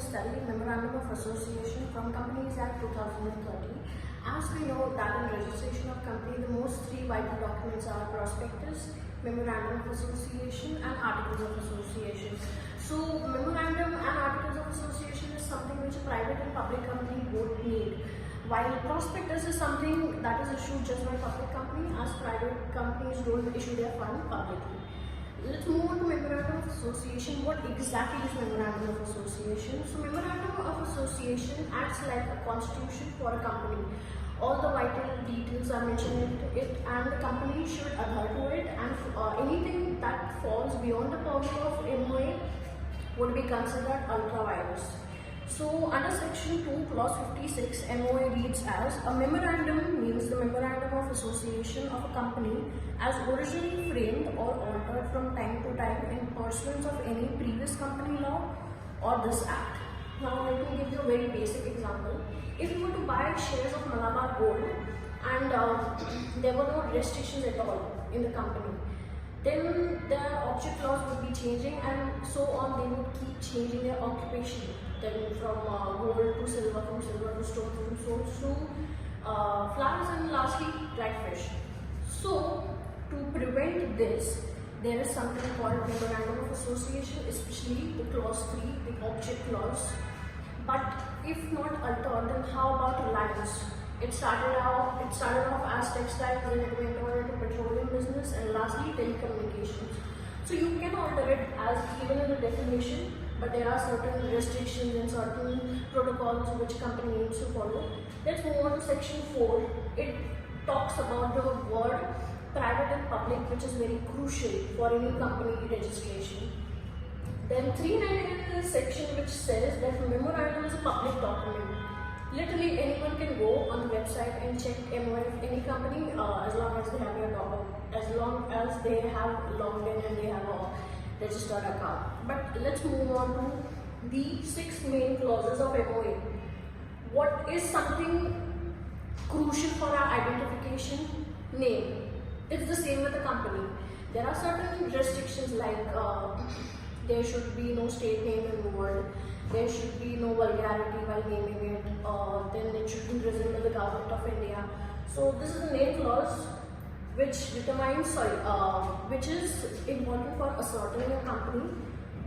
to study Memorandum of Association from Companies Act 2013. As we know that in registration of company, the most three vital documents are prospectus, Memorandum of Association and Articles of Association. So Memorandum and Articles of Association is something which a private and public company both need. While prospectus is something that is issued just by public company, as private companies don't issue their fund publicly. Let's move on to Memorandum of Association. What exactly is Memorandum of Association? So Memorandum of Association acts like a constitution for a company. All the vital details are mentioned in it and the company should adhere to it, and anything that falls beyond the purview of MOA would be considered ultra virus. So under section 2 clause 56, MOA reads as a memorandum means the memorandum of association of a company as originally framed or altered from time to time in pursuance of any previous company law or this act. Now let me give you a very basic example. If you were to buy shares of Malabar Gold and there were no restrictions at all in the company, then their object clause would be changing and so on. They would keep changing their occupation, then from gold to silver, from silver to stone, from stones to flowers, and lastly dried fish. So to prevent this, there is something called Memorandum of Association, especially the clause 3, the object clause. But if not altered, then how about Reliance? It started off as textiles, then it went on into petroleum business, and lastly telecommunications. So you can alter it as given in the definition, but there are certain restrictions and certain protocols which company needs to follow. Let's move on to section 4. It talks about the word private and public, which is very crucial for any company registration. Then 399 is a section which says that memorandum is a public document. Literally anyone can go on the website and check MOA of any company as long as they have your document, as long as they have logged in and they have a registered account. But let's move on to the 6 main clauses of MOA. What is something crucial for our identification? Name. It's the same with the company. There are certain restrictions like there should be no state name involved. There should be no vulgarity while naming it. Then it should be resemble the government of India. So this is the name clause which determines, which is important for ascertaining a company.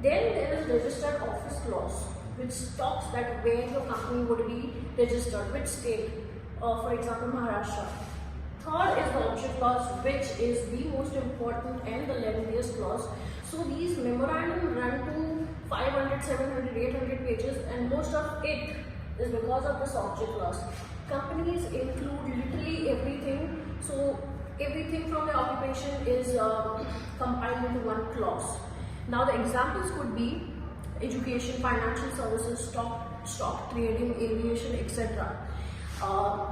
Then there is registered office clause, which talks that where your company would be registered, which state. For example, Maharashtra. Third is the object clause, which is the most important and the lengthiest clause. So these memorandum run to 500, 700, 800 pages, and most of it is because of this object clause. Companies include literally everything, so everything from the occupation is compiled into one clause. Now the examples could be education, financial services, stock trading, aviation, etc.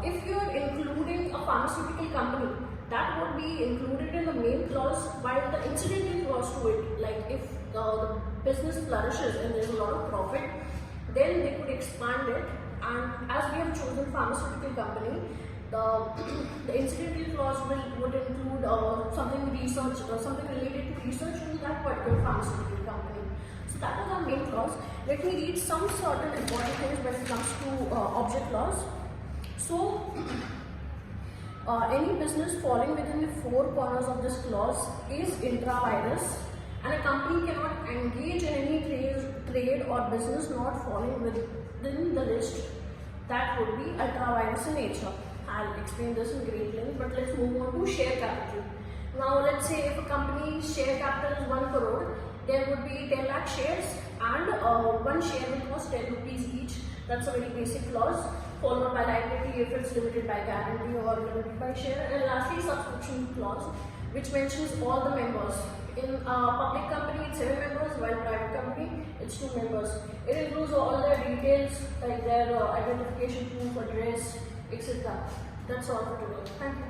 If you are including a pharmaceutical company, that would be included in the main clause, while the incidental clause to it, like if the business flourishes and there is a lot of profit, then they could expand it. And as we have chosen pharmaceutical company, the incidental clause would include something related to research in that particular pharmaceutical company. So that is our main clause. Let me read some certain important things when it comes to object clause. So any business falling within the 4 corners of this clause is intra-virus, and a company cannot engage in any trade or business not falling within the list. That would be ultra-virus in nature. I'll explain this in great length, but let's move on to share capital. Now let's say if a company's share capital is 1 crore, there would be 10 lakh shares and one share will cost 10 rupees each. That's a very basic clause, followed by liability if it's limited by guarantee or limited by share, and lastly subscription clause, which mentions all the members. In a public company it's 7 members, while private company it's 2 members. It includes all their details like their identification proof, address, etc. That's all for today. Thank you.